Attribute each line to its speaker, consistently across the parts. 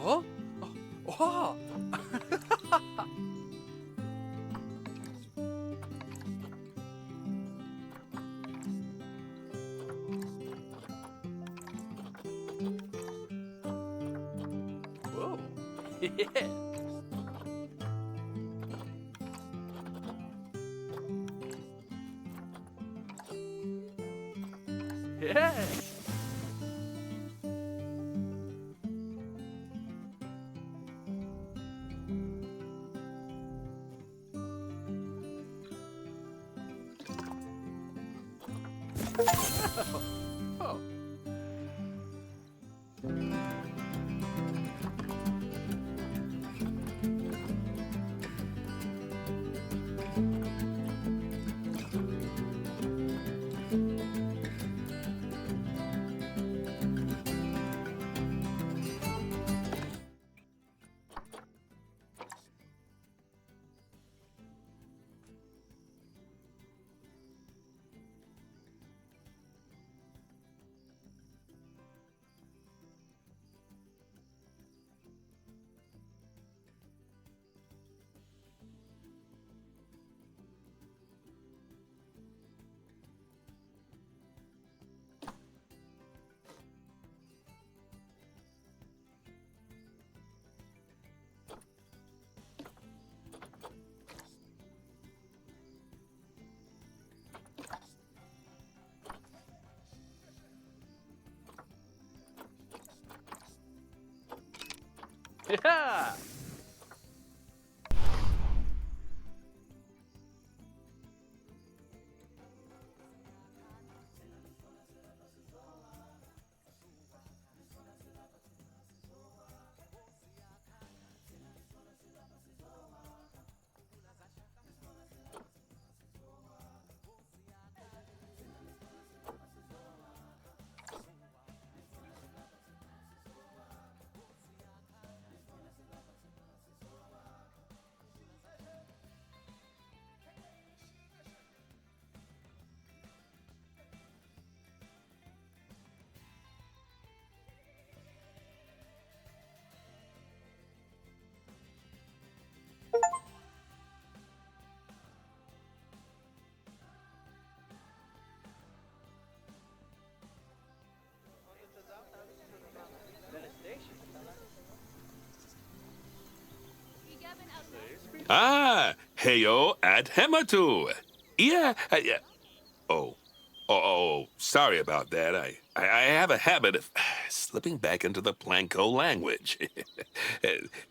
Speaker 1: Oh? Oh! Whoa! Yeah! Yeah! Oh! Yeah!
Speaker 2: Ah, heyo at Hematu. Yeah, yeah. Oh, sorry about that. I have a habit of slipping back into the Planko language.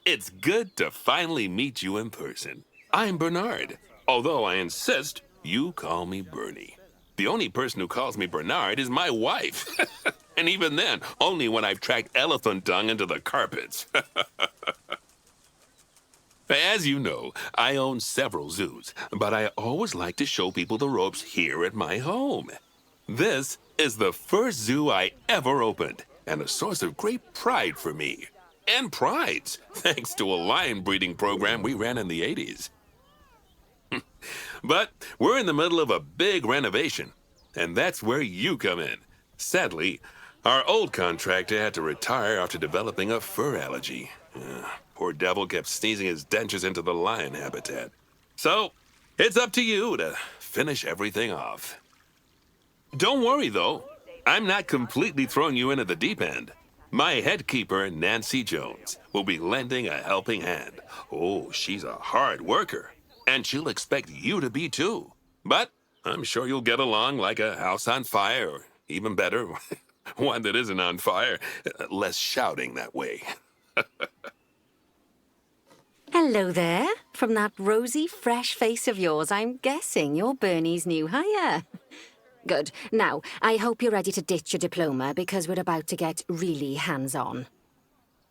Speaker 2: It's good to finally meet you in person. I'm Bernard, although I insist you call me Bernie. The only person who calls me Bernard is my wife. And even then, only when I've tracked elephant dung into the carpets. As you know, I own several zoos, but I always like to show people the ropes here at my home. This is the first zoo I ever opened, and a source of great pride for me. And prides, thanks to a lion breeding program we ran in the 80s. But we're in the middle of a big renovation, and that's where you come in. Sadly, our old contractor had to retire after developing a fur allergy. Poor devil kept sneezing his dentures into the lion habitat. So, it's up to you to finish everything off. Don't worry, though. I'm not completely throwing you into the deep end. My head keeper, Nancy Jones, will be lending a helping hand. Oh, she's a hard worker, and she'll expect you to be too. But I'm sure you'll get along like a house on fire, or even better, one that isn't on fire. Less shouting that way.
Speaker 3: Hello there. From that rosy, fresh face of yours, I'm guessing you're Bernie's new hire. Good. Now, I hope you're ready to ditch your diploma because we're about to get really hands-on.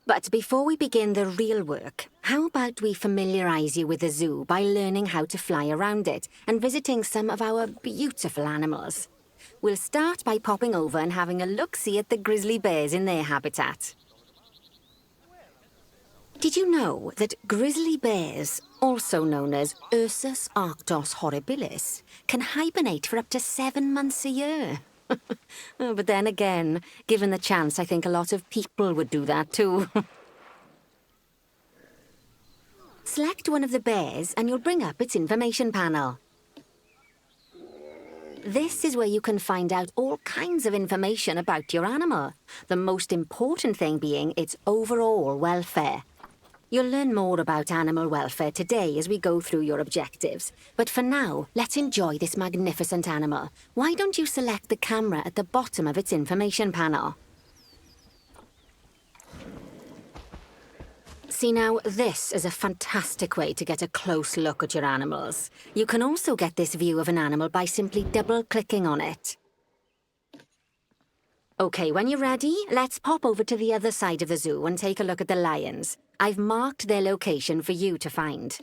Speaker 3: But before we begin the real work, how about we familiarize you with the zoo by learning how to fly around it and visiting some of our beautiful animals? We'll start by popping over and having a look-see at the grizzly bears in their habitat. Did you know that grizzly bears, also known as Ursus arctos horribilis, can hibernate for up to 7 months a year? Oh, but then again, given the chance, I think a lot of people would do that too. Select one of the bears and you'll bring up its information panel. This is where you can find out all kinds of information about your animal, the most important thing being its overall welfare. You'll learn more about animal welfare today as we go through your objectives. But for now, let's enjoy this magnificent animal. Why don't you select the camera at the bottom of its information panel? See now, this is a fantastic way to get a close look at your animals. You can also get this view of an animal by simply double-clicking on it. Okay, when you're ready, let's pop over to the other side of the zoo and take a look at the lions. I've marked their location for you to find.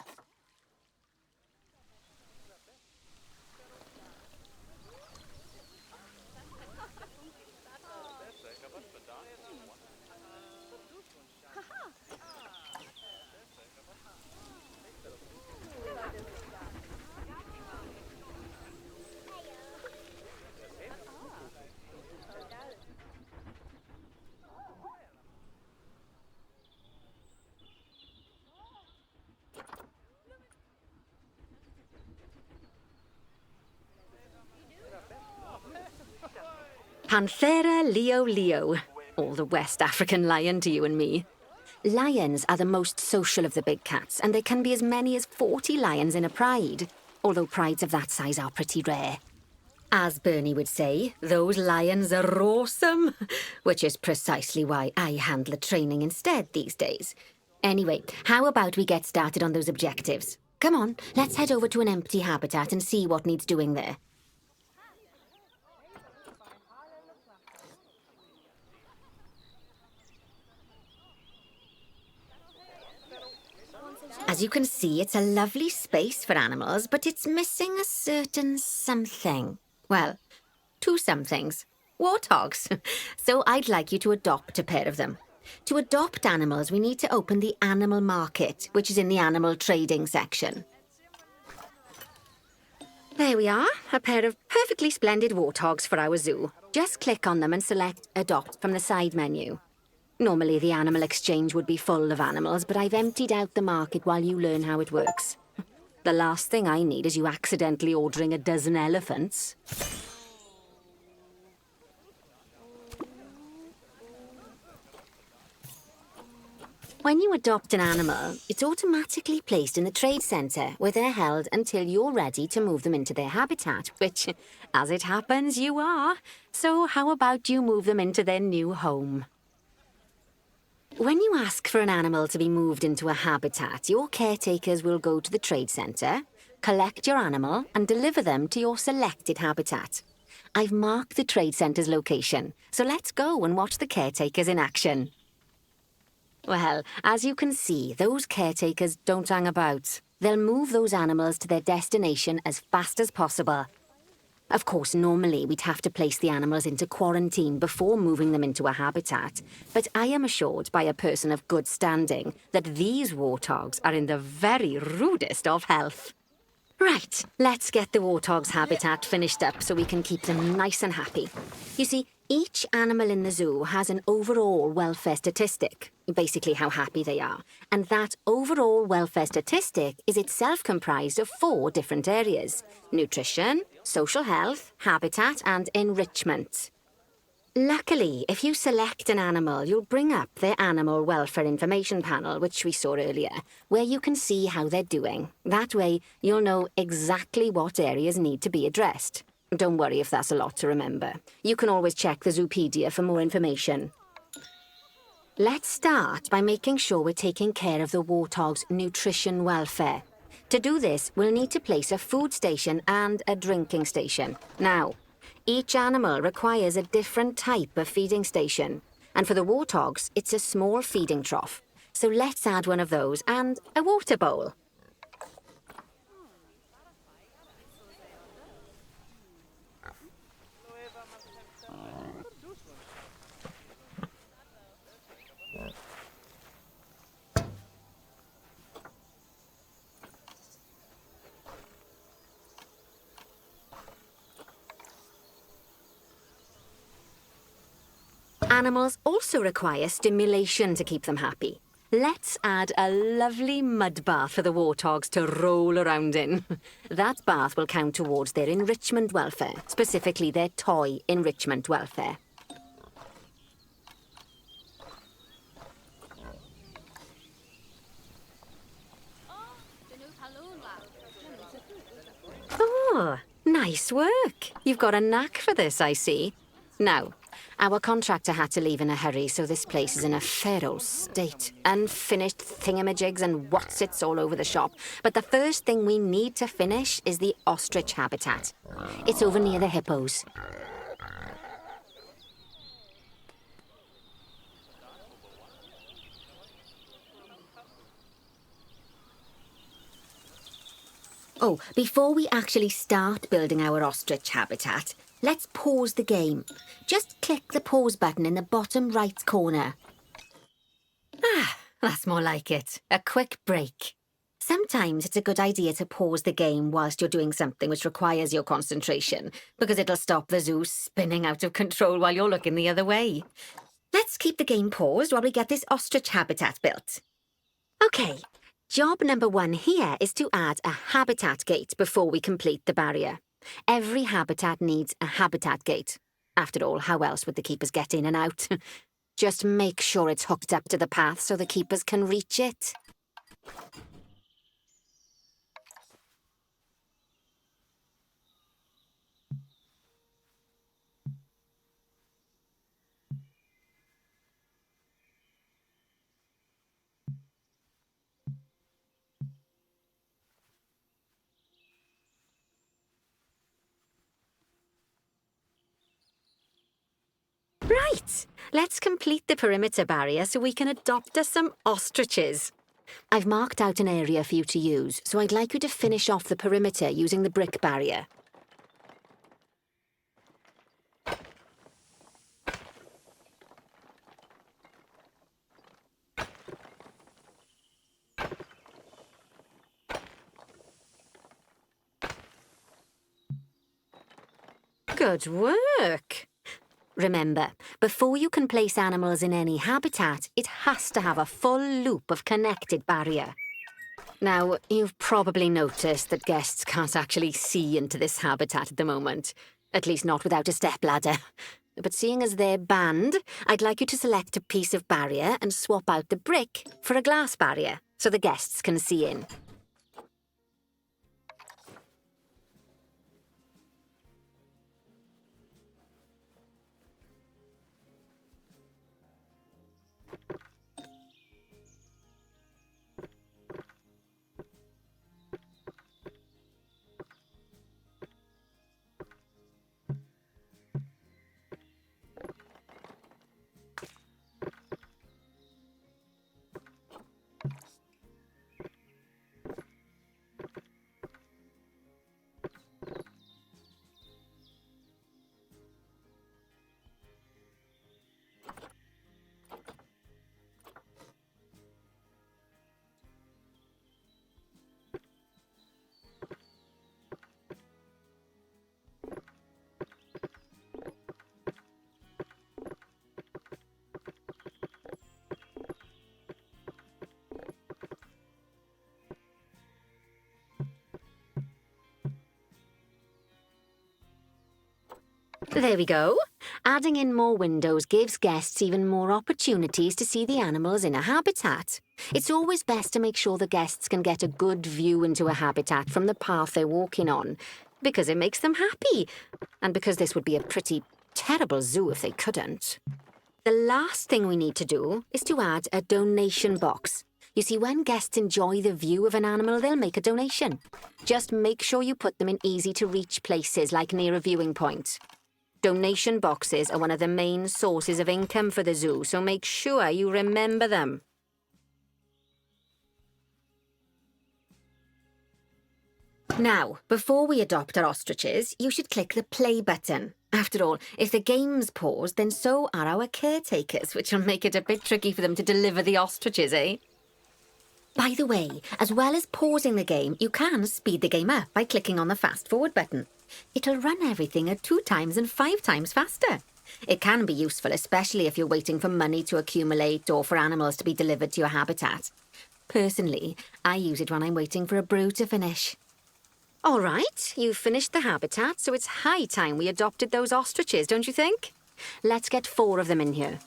Speaker 3: Panthera leo leo, or the West African lion to you and me. Lions are the most social of the big cats, and there can be as many as 40 lions in a pride, although prides of that size are pretty rare. As Bernie would say, those lions are awesome, which is precisely why I handle the training instead these days. Anyway, how about we get started on those objectives? Come on, let's head over to an empty habitat and see what needs doing there. As you can see, it's a lovely space for animals, but it's missing a certain something. Well, 2 somethings. Warthogs. So I'd like you to adopt a pair of them. To adopt animals, we need to open the animal market, which is in the animal trading section. There we are, a pair of perfectly splendid warthogs for our zoo. Just click on them and select Adopt from the side menu. Normally, the animal exchange would be full of animals, but I've emptied out the market while you learn how it works. The last thing I need is you accidentally ordering a dozen elephants. When you adopt an animal, it's automatically placed in the trade centre, where they're held until you're ready to move them into their habitat, which, as it happens, you are. So how about you move them into their new home? When you ask for an animal to be moved into a habitat, your caretakers will go to the trade centre, collect your animal, and deliver them to your selected habitat. I've marked the trade centre's location, so let's go and watch the caretakers in action. Well, as you can see, those caretakers don't hang about. They'll move those animals to their destination as fast as possible. Of course, normally we'd have to place the animals into quarantine before moving them into a habitat, but I am assured by a person of good standing that these warthogs are in the very rudest of health. Right, let's get the warthog's habitat finished up so we can keep them nice and happy. You see, each animal in the zoo has an overall welfare statistic, basically how happy they are. And that overall welfare statistic is itself comprised of 4 different areas: nutrition, social health, habitat, and enrichment. Luckily, if you select an animal, you'll bring up their animal welfare information panel, which we saw earlier, where you can see how they're doing. That way, you'll know exactly what areas need to be addressed. Don't worry if that's a lot to remember. You can always check the Zoopedia for more information. Let's start by making sure we're taking care of the warthog's nutrition welfare. To do this, we'll need to place a food station and a drinking station. Now, each animal requires a different type of feeding station. And for the warthogs, it's a small feeding trough. So let's add one of those and a water bowl. Animals also require stimulation to keep them happy. Let's add a lovely mud bath for the warthogs to roll around in. That bath will count towards their enrichment welfare, specifically their toy enrichment welfare. Oh, nice work. You've got a knack for this, I see. Now, our contractor had to leave in a hurry, so this place is in a fair old state. Unfinished thingamajigs and whatsits all over the shop. But the first thing we need to finish is the ostrich habitat. It's over near the hippos. Oh, before we actually start building our ostrich habitat, let's pause the game. Just click the pause button in the bottom right corner. Ah, that's more like it. A quick break. Sometimes it's a good idea to pause the game whilst you're doing something which requires your concentration, because it'll stop the zoo spinning out of control while you're looking the other way. Let's keep the game paused while we get this ostrich habitat built. Okay. Job number 1 here is to add a habitat gate before we complete the barrier. Every habitat needs a habitat gate. After all, how else would the keepers get in and out? Just make sure it's hooked up to the path so the keepers can reach it. Right, let's complete the perimeter barrier so we can adopt us some ostriches. I've marked out an area for you to use, so I'd like you to finish off the perimeter using the brick barrier. Good work! Remember, before you can place animals in any habitat, it has to have a full loop of connected barrier. Now, you've probably noticed that guests can't actually see into this habitat at the moment. At least not without a stepladder. But seeing as they're banned, I'd like you to select a piece of barrier and swap out the brick for a glass barrier, so the guests can see in. There we go. Adding in more windows gives guests even more opportunities to see the animals in a habitat. It's always best to make sure the guests can get a good view into a habitat from the path they're walking on, because it makes them happy, and because this would be a pretty terrible zoo if they couldn't. The last thing we need to do is to add a donation box. You see, when guests enjoy the view of an animal, they'll make a donation. Just make sure you put them in easy-to-reach places, like near a viewing point. Donation boxes are one of the main sources of income for the zoo, so make sure you remember them. Now, before we adopt our ostriches, you should click the play button. After all, if the game's paused, then so are our caretakers, which will make it a bit tricky for them to deliver the ostriches, eh? By the way, as well as pausing the game, you can speed the game up by clicking on the fast forward button. It'll run everything at 2 times and 5 times faster. It can be useful, especially if you're waiting for money to accumulate or for animals to be delivered to your habitat. Personally, I use it when I'm waiting for a brew to finish. All right, you've finished the habitat, so it's high time we adopted those ostriches, don't you think? Let's get 4 of them in here.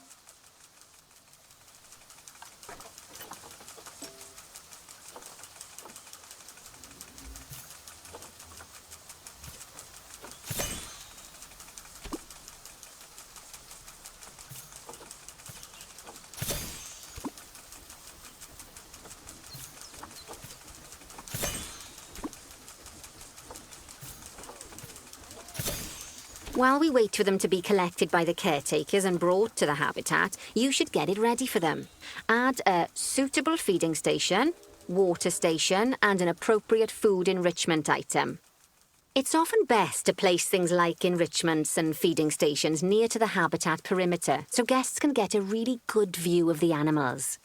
Speaker 3: While we wait for them to be collected by the caretakers and brought to the habitat, you should get it ready for them. Add a suitable feeding station, water station, and an appropriate food enrichment item. It's often best to place things like enrichments and feeding stations near to the habitat perimeter, so guests can get a really good view of the animals.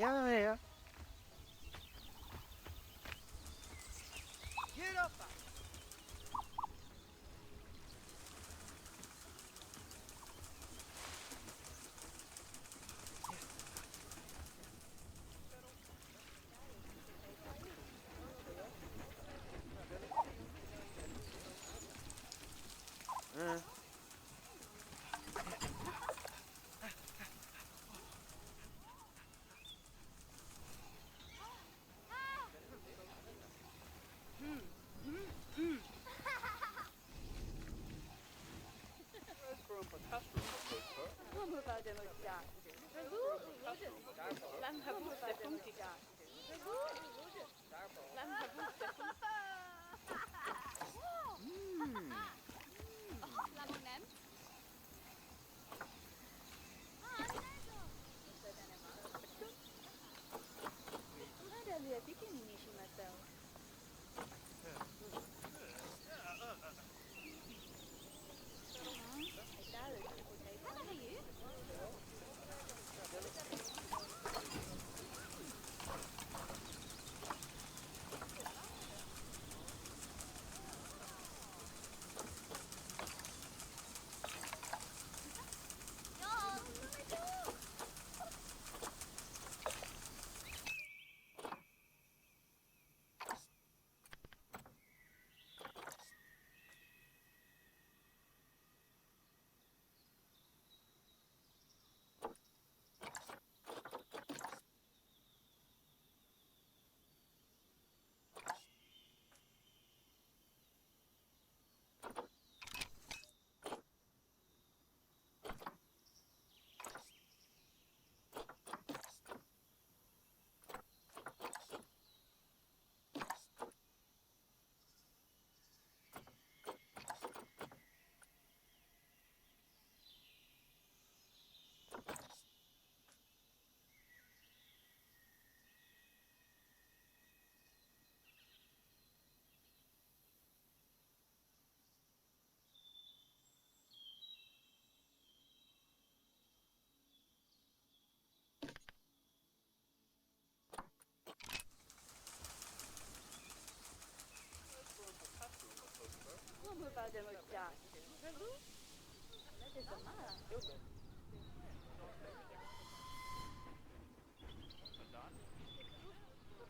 Speaker 1: Ja, ja. Get up!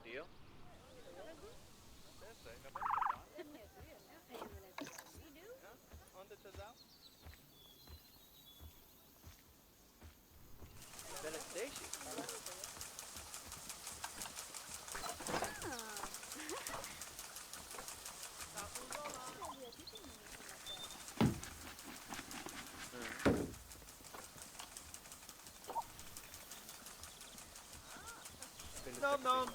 Speaker 1: Deal? Bella Stacy. Nom nom.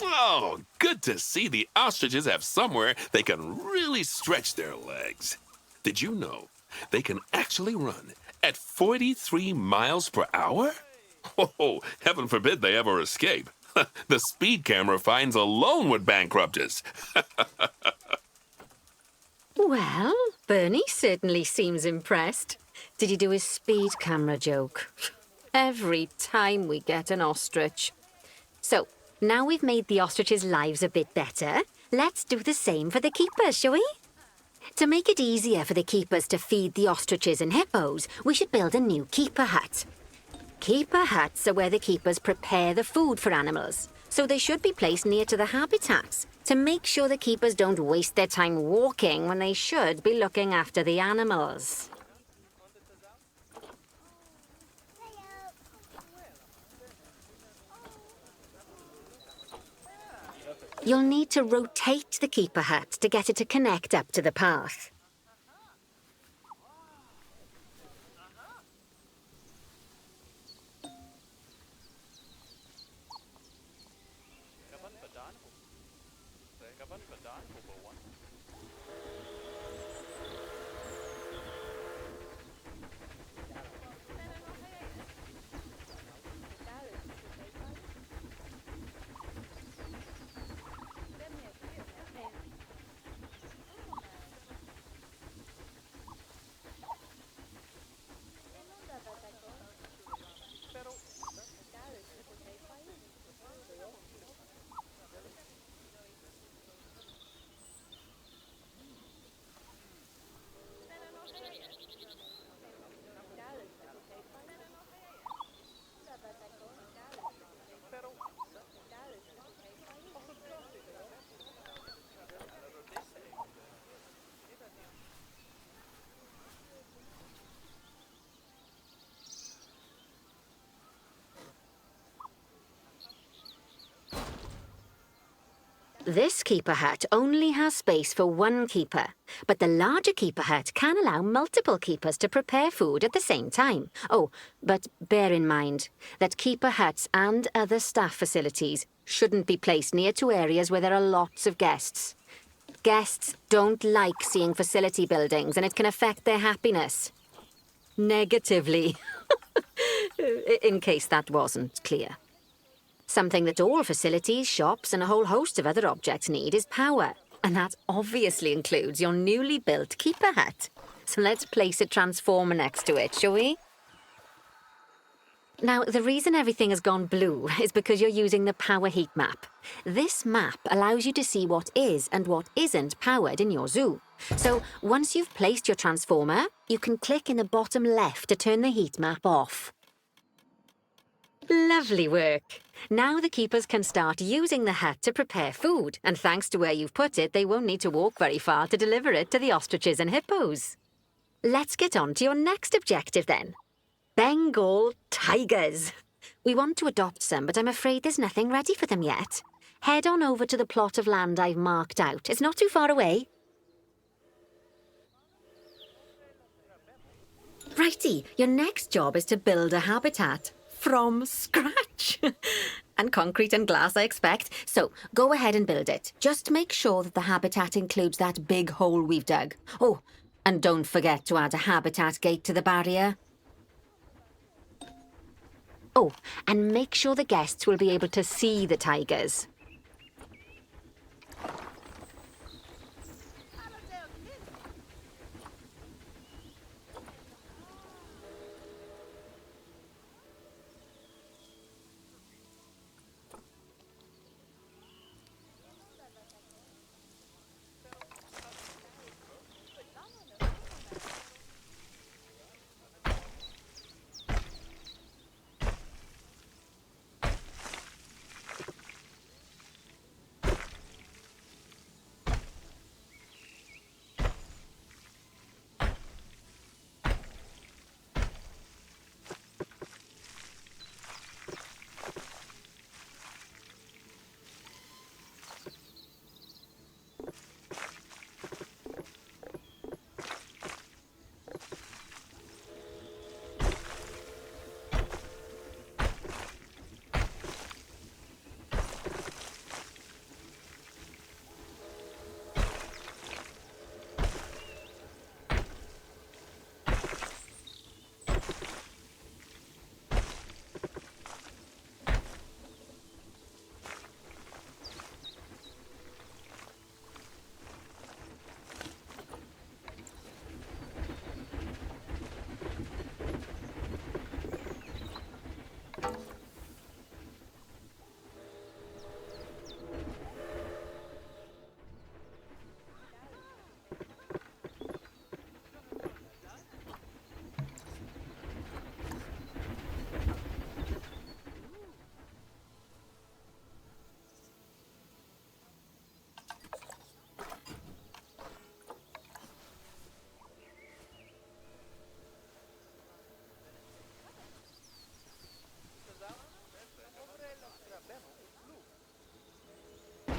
Speaker 2: Oh, good to see the ostriches have somewhere they can really stretch their legs. Did you know they can actually run at 43 miles per hour? Oh, heaven forbid they ever escape. The speed camera fines alone would bankrupt us.
Speaker 3: Well, Bernie certainly seems impressed. Did he do his speed camera joke? Every time we get an ostrich. So, now we've made the ostriches' lives a bit better, let's do the same for the keepers, shall we? To make it easier for the keepers to feed the ostriches and hippos, we should build a new keeper hut. Keeper huts are where the keepers prepare the food for animals, so they should be placed near to the habitats to make sure the keepers don't waste their time walking when they should be looking after the animals. You'll need to rotate the keeper hut to get it to connect up to the path. This keeper hut only has space for one keeper, but the larger keeper hut can allow multiple keepers to prepare food at the same time. Oh, but bear in mind that keeper huts and other staff facilities shouldn't be placed near to areas where there are lots of guests. Guests don't like seeing facility buildings, and it can affect their happiness. Negatively. In case that wasn't clear. Something that all facilities, shops, and a whole host of other objects need is power. And that obviously includes your newly built keeper hut. So let's place a transformer next to it, shall we? Now, the reason everything has gone blue is because you're using the power heat map. This map allows you to see what is and what isn't powered in your zoo. So once you've placed your transformer, you can click in the bottom left to turn the heat map off. Lovely work. Now the keepers can start using the hut to prepare food, and thanks to where you've put it, they won't need to walk very far to deliver it to the ostriches and hippos. Let's get on to your next objective then. Bengal tigers. We want to adopt some, but I'm afraid there's nothing ready for them yet. Head on over to the plot of land I've marked out. It's not too far away. Righty, your next job is to build a habitat. From scratch. And concrete and glass, I expect. So, go ahead and build it. Just make sure that the habitat includes that big hole we've dug. Oh, and don't forget to add a habitat gate to the barrier. Oh, and make sure the guests will be able to see the tigers.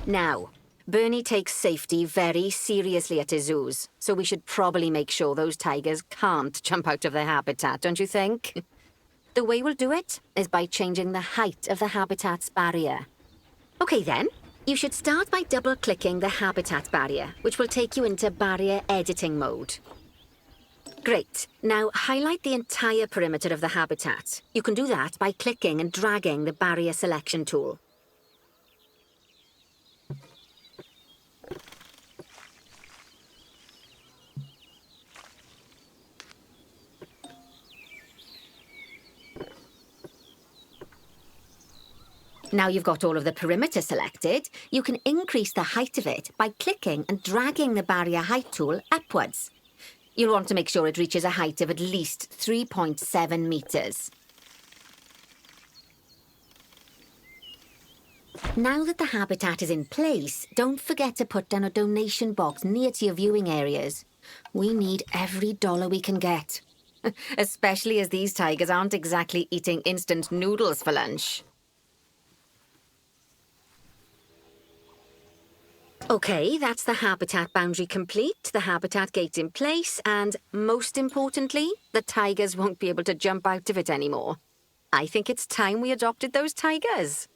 Speaker 3: Now, Bernie takes safety very seriously at his zoos, so we should probably make sure those tigers can't jump out of their habitat, don't you think? The way we'll do it is by changing the height of the habitat's barrier. Okay then, you should start by double-clicking the habitat barrier, which will take you into barrier editing mode. Great. Now highlight the entire perimeter of the habitat. You can do that by clicking and dragging the barrier selection tool. Now you've got all of the perimeter selected, you can increase the height of it by clicking and dragging the barrier height tool upwards. You'll want to make sure it reaches a height of at least 3.7 meters. Now that the habitat is in place, don't forget to put down a donation box near to your viewing areas. We need every dollar we can get. Especially as these tigers aren't exactly eating instant noodles for lunch. Okay, that's the habitat boundary complete, the habitat gate in place, and most importantly, the tigers won't be able to jump out of it anymore. I think it's time we adopted those tigers.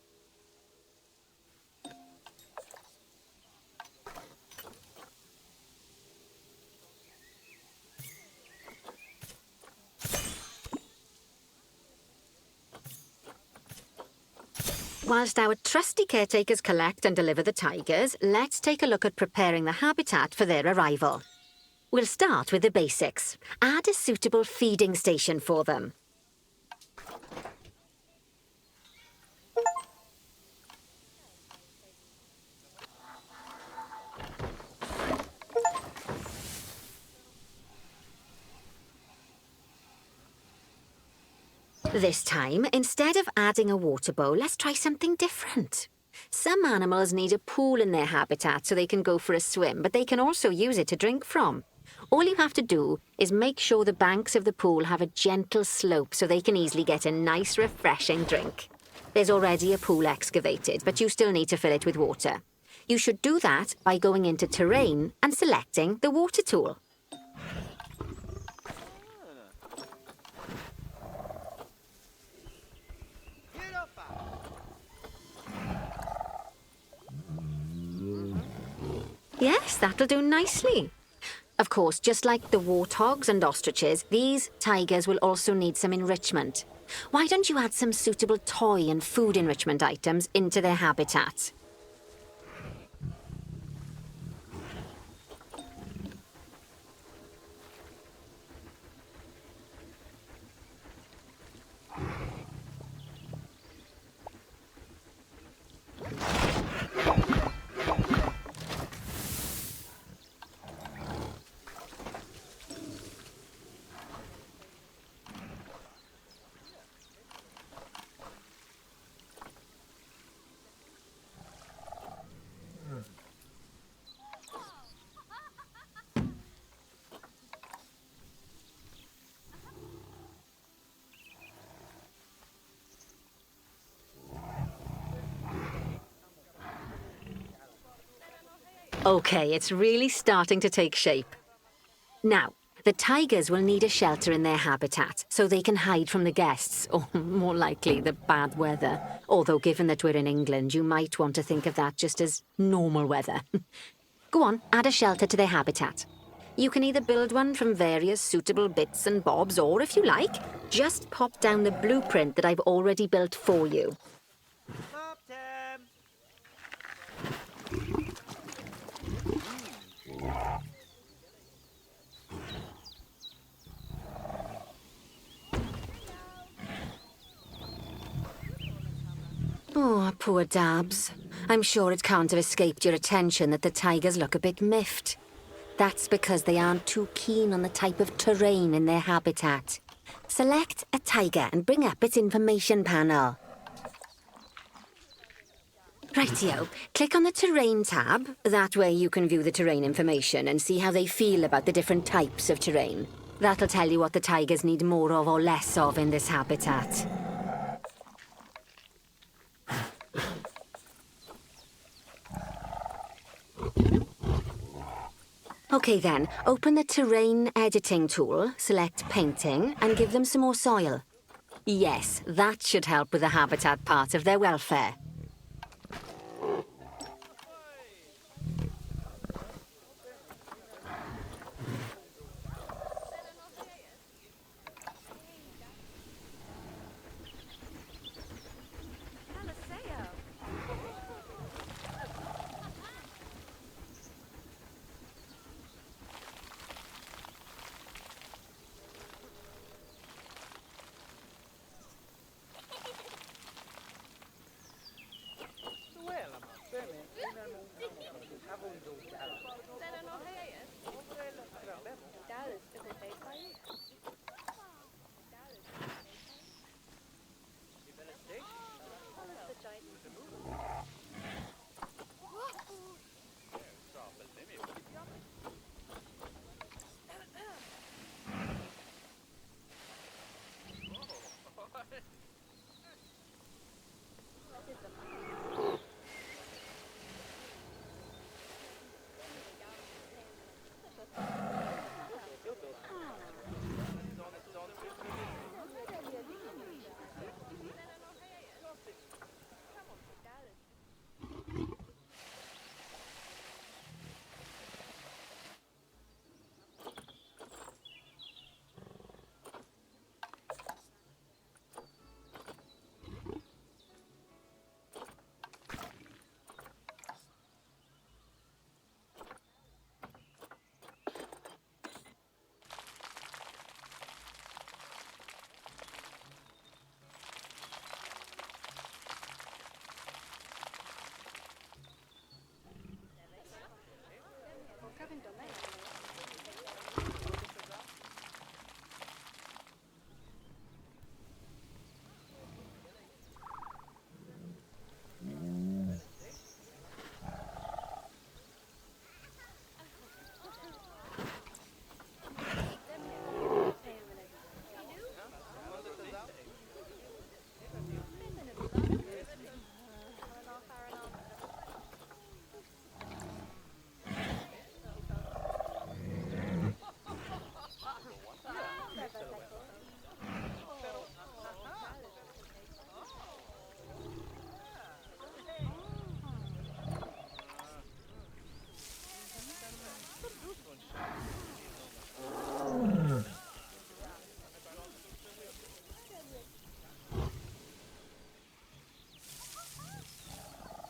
Speaker 3: Whilst our trusty caretakers collect and deliver the tigers, let's take a look at preparing the habitat for their arrival. We'll start with the basics. Add a suitable feeding station for them. This time, instead of adding a water bowl, let's try something different. Some animals need a pool in their habitat so they can go for a swim, but they can also use it to drink from. All you have to do is make sure the banks of the pool have a gentle slope so they can easily get a nice, refreshing drink. There's already a pool excavated, but you still need to fill it with water. You should do that by going into Terrain and selecting the water tool. Yes, that'll do nicely. Of course, just like the warthogs and ostriches, these tigers will also need some enrichment. Why don't you add some suitable toy and food enrichment items into their habitat? Okay, it's really starting to take shape. Now, the tigers will need a shelter in their habitat so they can hide from the guests, or more likely, the bad weather. Although, given that we're in England, you might want to think of that just as normal weather. Go on, add a shelter to their habitat. You can either build one from various suitable bits and bobs, or if you like, just pop down the blueprint that I've already built for you.
Speaker 1: Mop time.
Speaker 3: Oh, poor Dabs. I'm sure it can't have escaped your attention that the tigers look a bit miffed. That's because they aren't too keen on the type of terrain in their habitat. Select a tiger and bring up its information panel. Rightio, click on the Terrain tab. That way you can view the terrain information and see how they feel about the different types of terrain. That'll tell you what the tigers need more of or less of in this habitat. Okay then, open the Terrain Editing tool, select Painting, and give them some more soil. Yes, that should help with the habitat part of their welfare.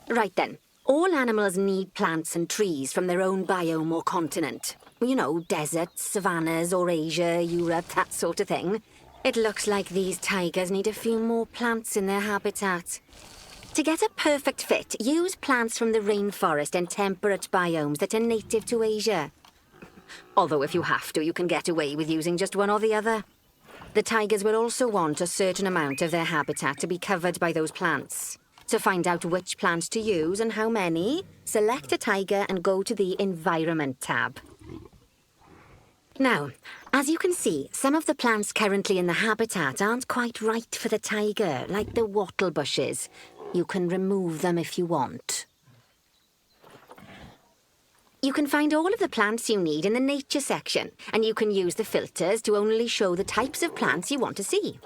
Speaker 3: Right then. All animals need plants and trees from their own biome or continent. You know, deserts, savannas, Eurasia, Europe, that sort of thing. It looks like these tigers need a few more plants in their habitat. To get a perfect fit, use plants from the rainforest and temperate biomes that are native to Asia. Although if you have to, you can get away with using just one or the other. The tigers will also want a certain amount of their habitat to be covered by those plants. To find out which plants to use and how many, select a tiger and go to the Environment tab. Now, as you can see, some of the plants currently in the habitat aren't quite right for the tiger, like the wattle bushes. You can remove them if you want. You can find all of the plants you need in the nature section, and you can use the filters to only show the types of plants you want to see.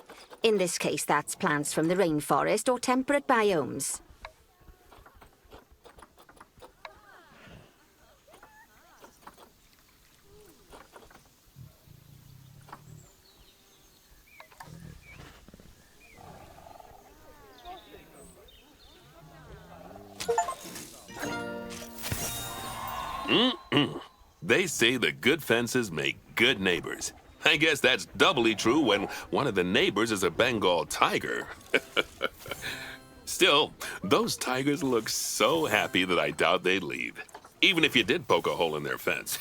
Speaker 3: In this case, that's plants from the rainforest or temperate biomes.
Speaker 2: They say the good fences make good neighbors. I guess that's doubly true when one of the neighbors is a Bengal tiger. Still, those tigers look so happy that I doubt they'd leave, even if you did poke a hole in their fence.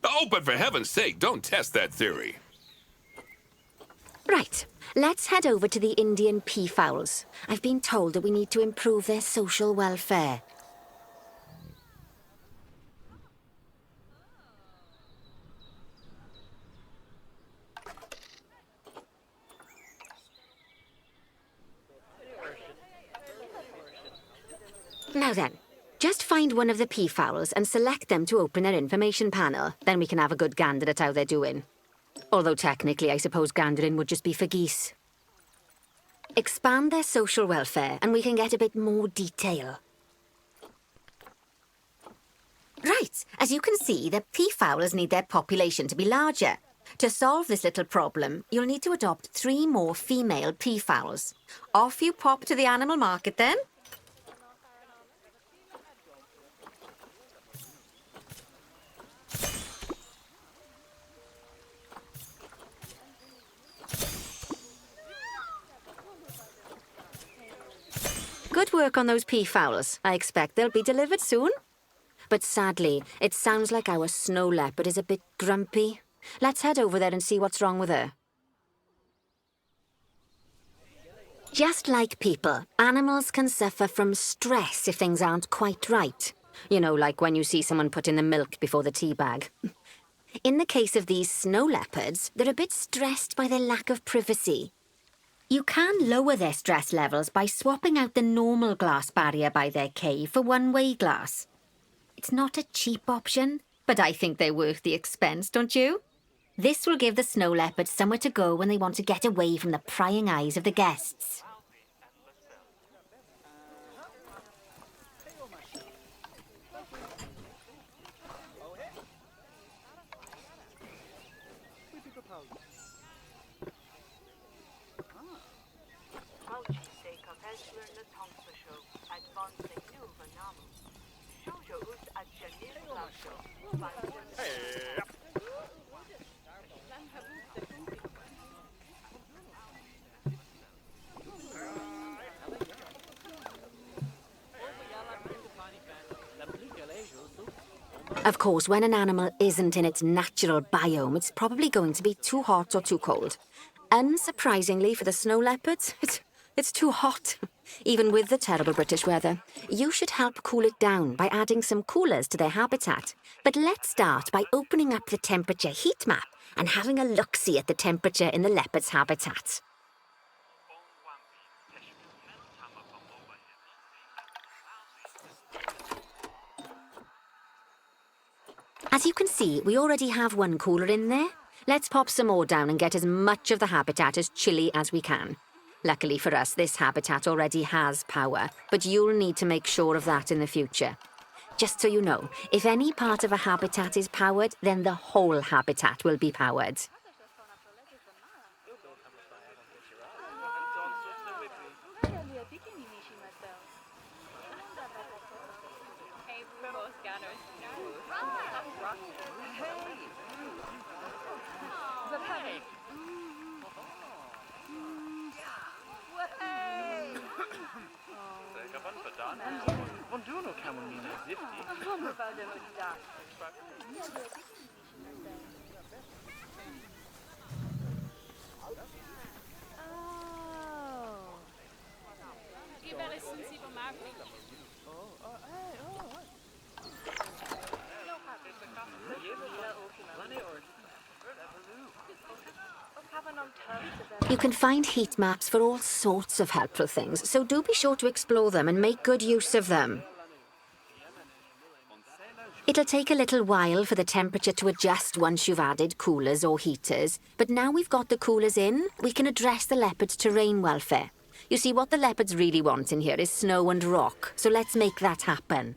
Speaker 2: Oh, but for heaven's sake, don't test that theory.
Speaker 3: Right, let's head over to the Indian peafowls. I've been told that we need to improve their social welfare. Now then, just find one of the peafowls and select them to open their information panel. Then we can have a good gander at how they're doing. Although technically, I suppose gandering would just be for geese. Expand their social welfare and we can get a bit more detail. Right, as you can see, the peafowls need their population to be larger. To solve this little problem, you'll need to adopt 3 more female peafowls. Off you pop to the animal market then. Good work on those peafowls. I expect they'll be delivered soon. But sadly, it sounds like our snow leopard is a bit grumpy. Let's head over there and see what's wrong with her. Just like people, animals can suffer from stress if things aren't quite right. You know, like when you see someone put in the milk before the tea bag. In the case of these snow leopards, they're a bit stressed by their lack of privacy. You can lower their stress levels by swapping out the normal glass barrier by their cave for one-way glass. It's not a cheap option, but I think they're worth the expense, don't you? This will give the snow leopards somewhere to go when they want to get away from the prying eyes of the guests. Of course, when an animal isn't in its natural biome, it's probably going to be too hot or too cold. Unsurprisingly for the snow leopards, it's too hot. Even with the terrible British weather, you should help cool it down by adding some coolers to their habitat. But let's start by opening up the temperature heat map and having a look-see at the temperature in the leopard's habitat. As you can see, we already have one cooler in there. Let's pop some more down and get as much of the habitat as chilly as we can. Luckily for us, this habitat already has power, but you'll need to make sure of that in the future. Just so you know, if any part of a habitat is powered, then the whole habitat will be powered. You can find heat maps for all sorts of helpful things, so do be sure to explore them and make good use of them. It'll take a little while for the temperature to adjust once you've added coolers or heaters, but now we've got the coolers in, we can address the leopard's terrain welfare. You see, what the leopards really want in here is snow and rock, so let's make that happen.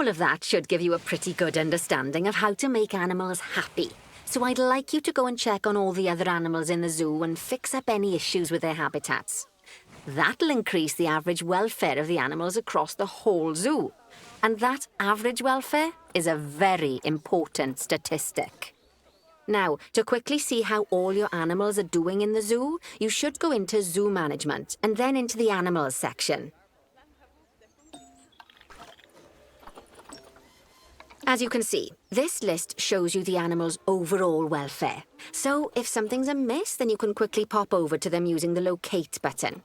Speaker 3: All of that should give you a pretty good understanding of how to make animals happy. So I'd like you to go and check on all the other animals in the zoo and fix up any issues with their habitats. That'll increase the average welfare of the animals across the whole zoo. And that average welfare is a very important statistic. Now, to quickly see how all your animals are doing in the zoo, you should go into zoo management and then into the animals section. As you can see, this list shows you the animals' overall welfare. So if something's amiss, then you can quickly pop over to them using the locate button.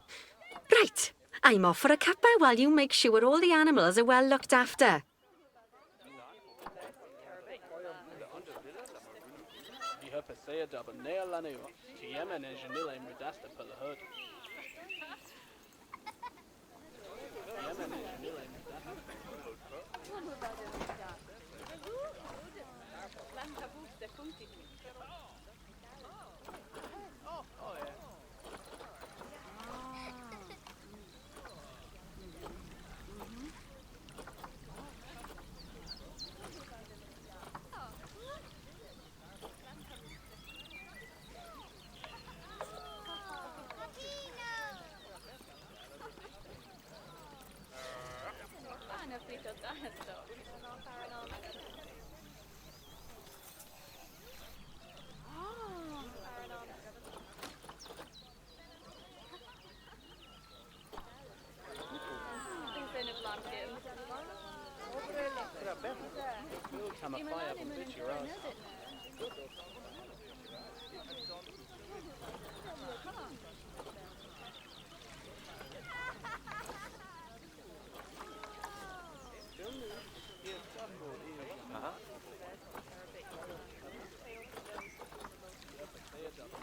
Speaker 3: Right, I'm off for a cuppa while you make sure all the animals are well looked after.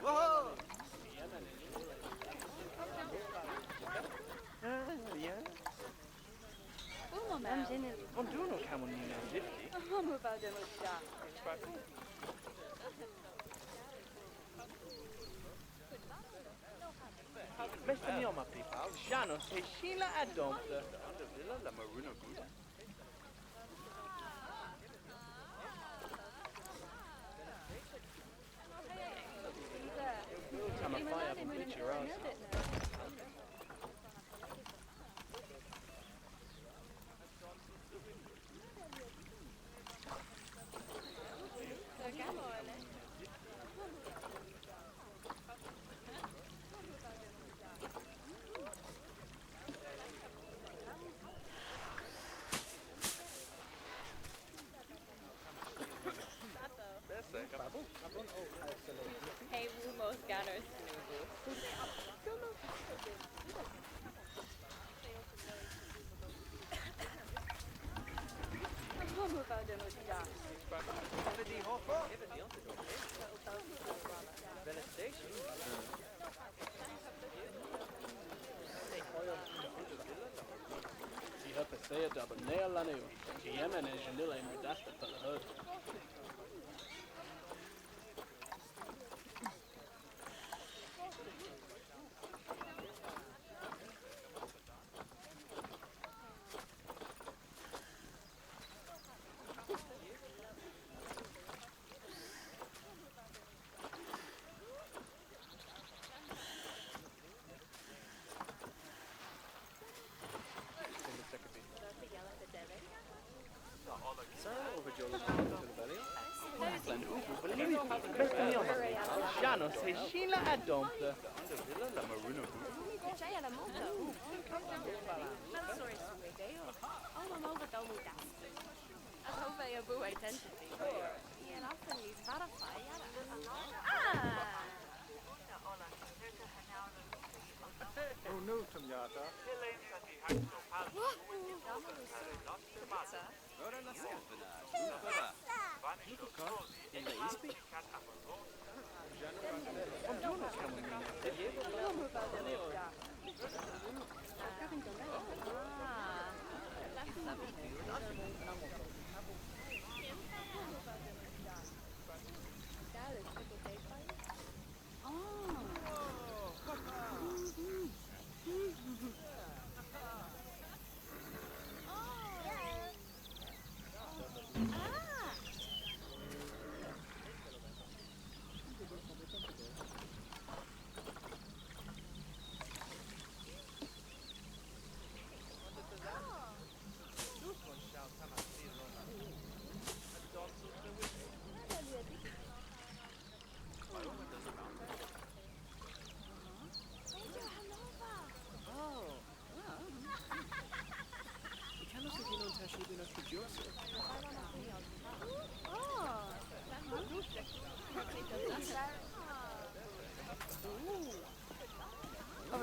Speaker 1: Whoa!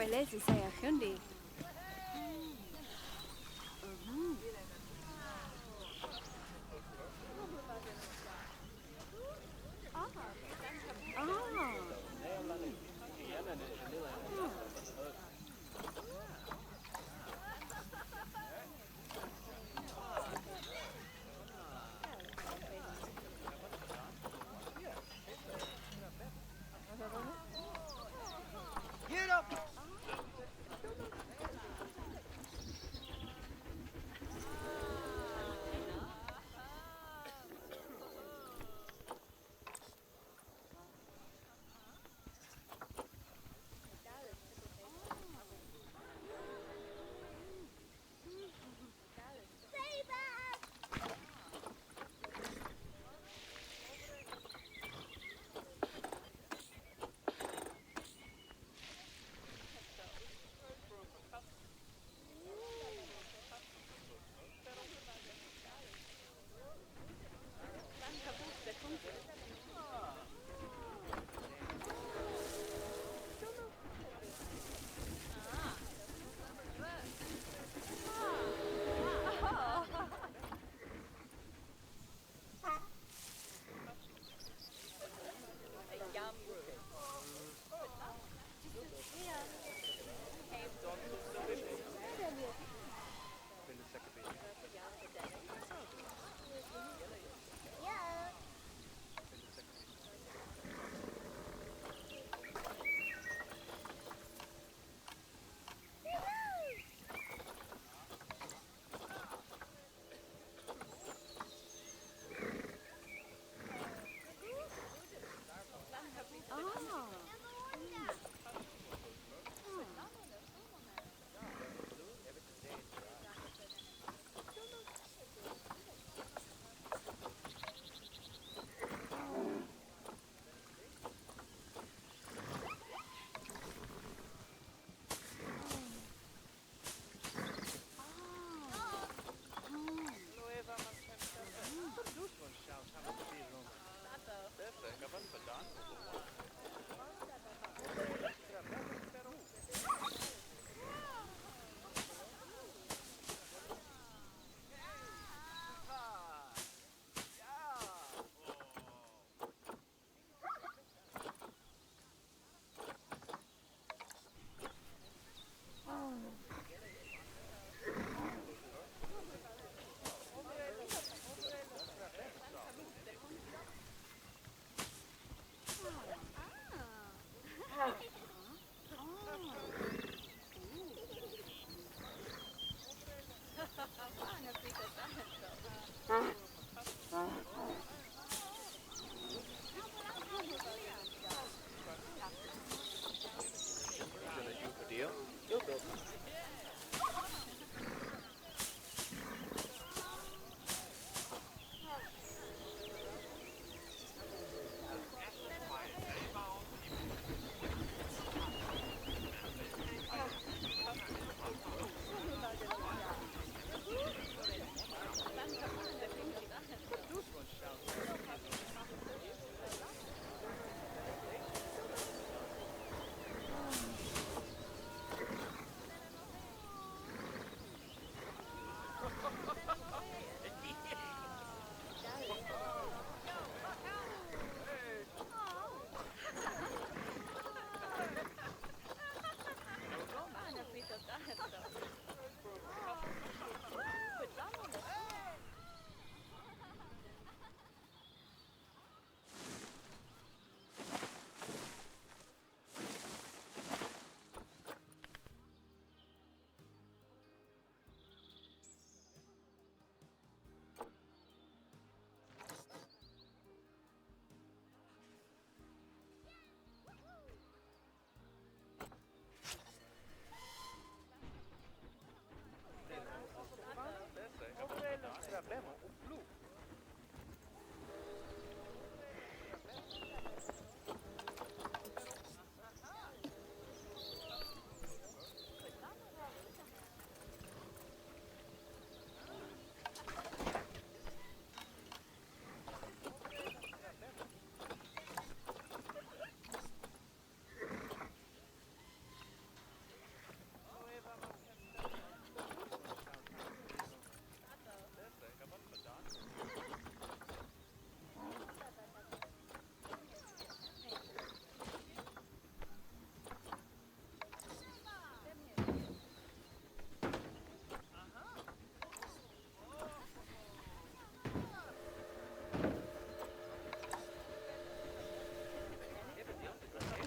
Speaker 4: Welezi saya hundi.
Speaker 1: Get up!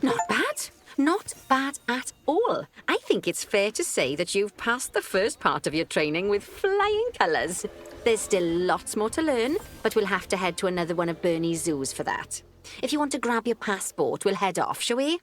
Speaker 3: Not bad. Not bad at all. I think it's fair to say that you've passed the first part of your training with flying colours. There's still lots more to learn, but we'll have to head to another one of Bernie's zoos for that. If you want to grab your passport, we'll head off, shall we?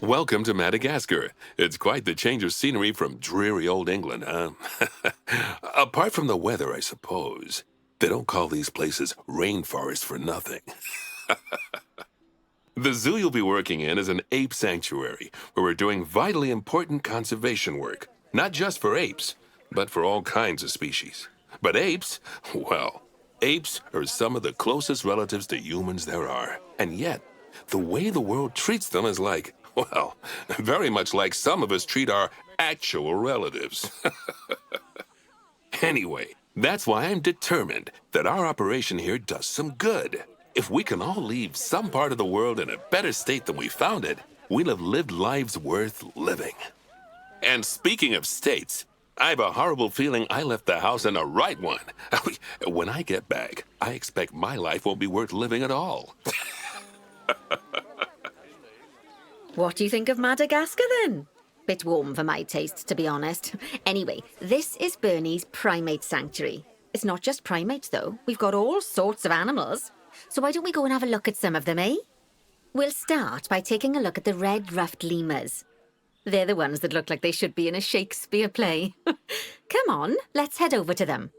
Speaker 2: Welcome to Madagascar. It's quite the change of scenery from dreary old England, huh? Apart from the weather, I suppose. They don't call these places rainforests for nothing. The zoo you'll be working in is an ape sanctuary, where we're doing vitally important conservation work. Not just for apes, but for all kinds of species. But apes, well, apes are some of the closest relatives to humans there are. And yet, the way the world treats them is like, well, very much like some of us treat our actual relatives. Anyway, that's why I'm determined that our operation here does some good. If we can all leave some part of the world in a better state than we found it, we'll have lived lives worth living. And speaking of states, I have a horrible feeling I left the house in the right one. When I get back, I expect my life won't be worth living at all.
Speaker 3: What do you think of Madagascar, then? Bit warm for my taste, to be honest. Anyway, this is Bernie's primate sanctuary. It's not just primates, though. We've got all sorts of animals. So why don't we go and have a look at some of them, eh? We'll start by taking a look at the red-ruffed lemurs. They're the ones that look like they should be in a Shakespeare play. Come on, let's head over to them.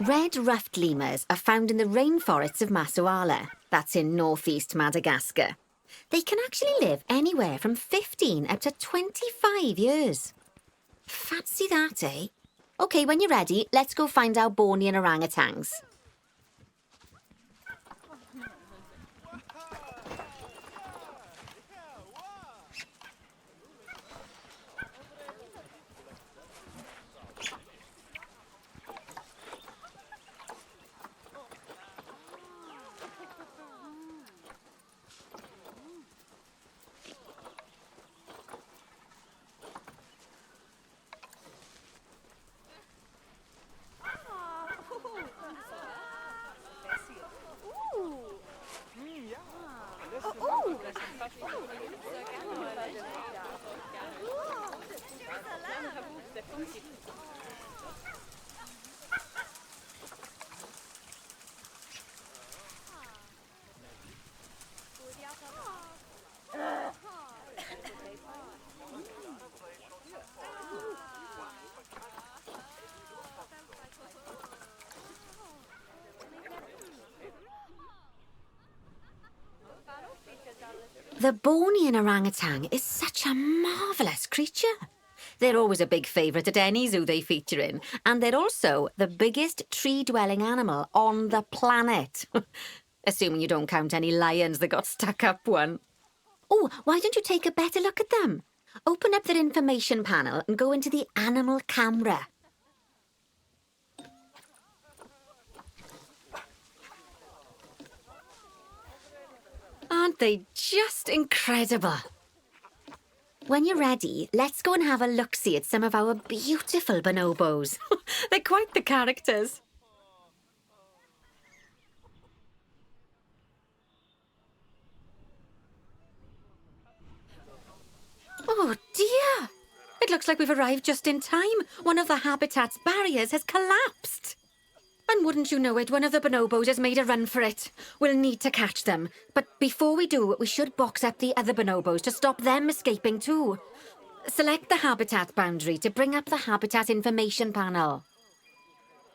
Speaker 3: Red-ruffed lemurs are found in the rainforests of Massoala. That's in northeast Madagascar. They can actually live anywhere from 15 up to 25 years. Fancy that, eh? OK, when you're ready, let's go find our Bornean orangutans. The Bornean orangutan is such a marvellous creature. They're always a big favourite at any zoo they feature in, and they're also the biggest tree-dwelling animal on the planet. Assuming you don't count any lions that got stuck up one. Oh, why don't you take a better look at them? open up their information panel and go into the animal camera. Aren't they just incredible? When you're ready, let's go and have a look-see at some of our beautiful bonobos. They're quite the characters. Oh dear! It looks like we've arrived just in time. One of the habitat's barriers has collapsed. And wouldn't you know it, one of the bonobos has made a run for it. We'll need to catch them. But before we do, we should box up the other bonobos to stop them escaping too. Select the habitat boundary to bring up the habitat information panel.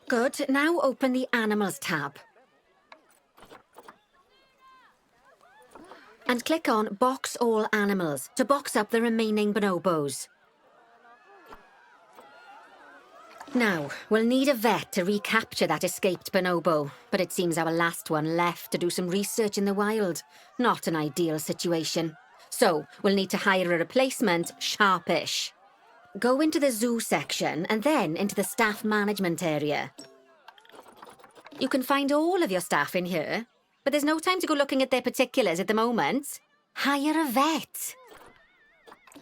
Speaker 3: Good. Now open the Animals tab. And click on Box All Animals to box up the remaining bonobos. Now, we'll need a vet to recapture that escaped bonobo, but it seems our last one left to do some research in the wild. Not an ideal situation. So, we'll need to hire a replacement, sharpish. Go into the zoo section and then into the staff management area. You can find all of your staff in here, but there's no time to go looking at their particulars at the moment. Hire a vet.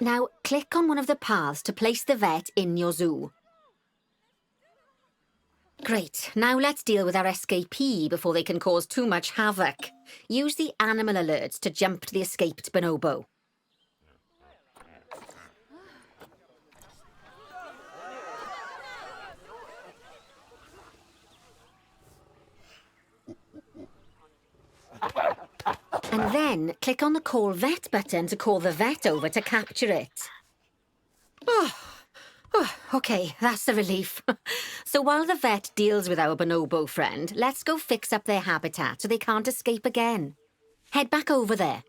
Speaker 3: Now, click on one of the paths to place the vet in your zoo. Great, now let's deal with our escapee before they can cause too much havoc. Use the animal alerts to jump to the escaped bonobo. And then click on the Call Vet button to call the vet over to capture it. Okay, that's a relief. So while the vet deals with our bonobo friend, let's go fix up their habitat so they can't escape again. Head back over there.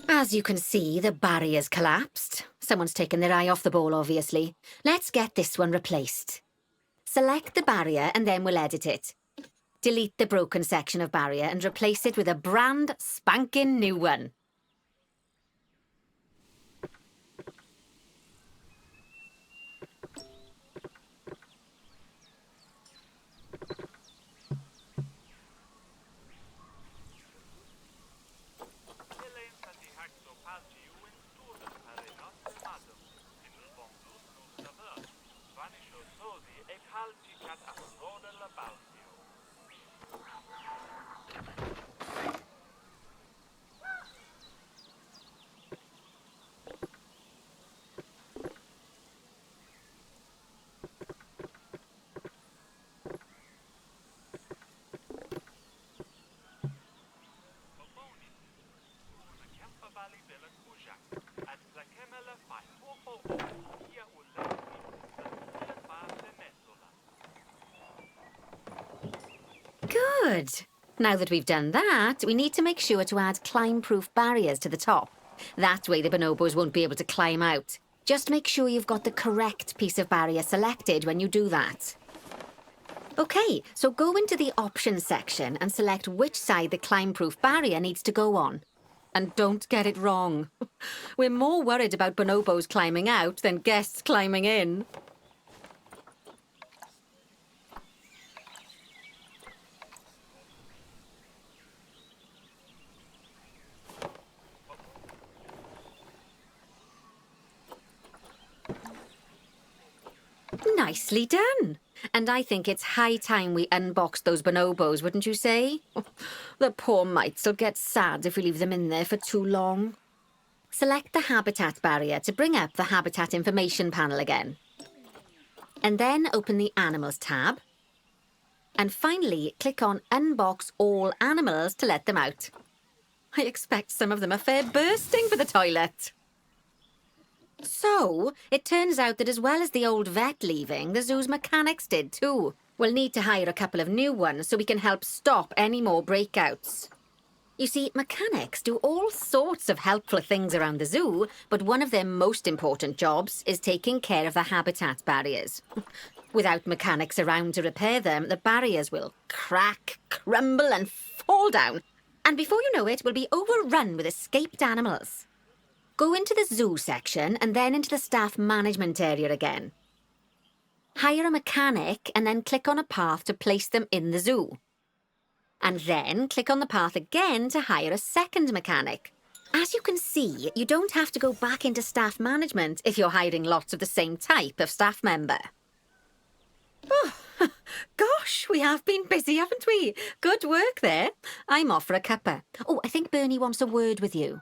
Speaker 3: As you can see, the barrier's collapsed. Someone's taken their eye off the ball, obviously. Let's get this one replaced. Select the barrier and then we'll edit it. Delete the broken section of barrier and replace it with a brand spanking new one. Good. Now that we've done that, we need to make sure to add climb-proof barriers to the top. That way the bonobos won't be able to climb out. Just make sure you've got the correct piece of barrier selected when you do that. Okay, so go into the options section and select which side the climb-proof barrier needs to go on. And don't get it wrong. We're more worried about bonobos climbing out than guests climbing in. Nicely done. And I think it's high time we unbox those bonobos, wouldn't you say? The poor mites will get sad if we leave them in there for too long. Select the habitat barrier to bring up the habitat information panel again. And then open the Animals tab. And finally, click on Unbox All Animals to let them out. I expect some of them are fair bursting for the toilet. So, it turns out that as well as the old vet leaving, the zoo's mechanics did too. We'll need to hire a couple of new ones so we can help stop any more breakouts. You see, mechanics do all sorts of helpful things around the zoo, but one of their most important jobs is taking care of the habitat barriers. Without mechanics around to repair them, the barriers will crack, crumble, and fall down. And before you know it, we'll be overrun with escaped animals. Go into the zoo section and then into the staff management area again. Hire a mechanic and then click on a path to place them in the zoo. And then click on the path again to hire a second mechanic. As you can see, you don't have to go back into staff management if you're hiring lots of the same type of staff member. Oh, gosh, we have been busy, haven't we? Good work there. I'm off for a cuppa. Oh, I think Bernie wants a word with you.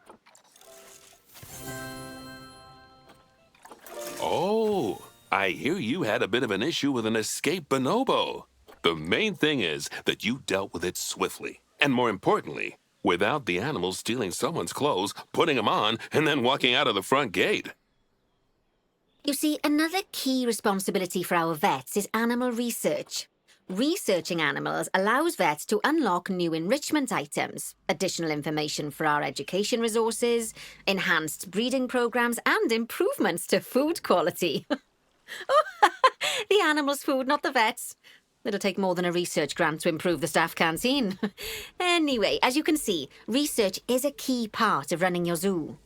Speaker 2: Oh, I hear you had a bit of an issue with an escaped bonobo. The main thing is that you dealt with it swiftly, and more importantly, without the animal stealing someone's clothes, putting them on, and then walking out of the front gate.
Speaker 3: You see, another key responsibility for our vets is animal research. Researching animals allows vets to unlock new enrichment items, additional information for our education resources, enhanced breeding programs, and improvements to food quality. Oh, the animals' food, not the vets. It'll take more than a research grant to improve the staff canteen. Anyway, as you can see, research is a key part of running your zoo.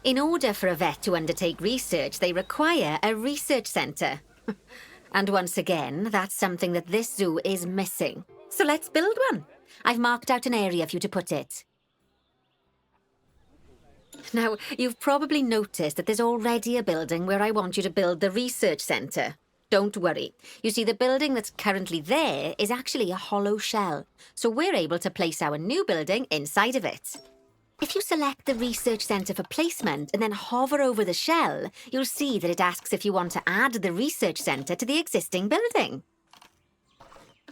Speaker 3: In order for a vet to undertake research, they require a research centre. And once again, that's something that this zoo is missing. So let's build one. I've marked out an area for you to put it. Now, you've probably noticed that there's already a building where I want you to build the research centre. Don't worry. You see, the building that's currently there is actually a hollow shell, so we're able to place our new building inside of it. If you select the research centre for placement and then hover over the shell, you'll see that it asks if you want to add the research centre to the existing building.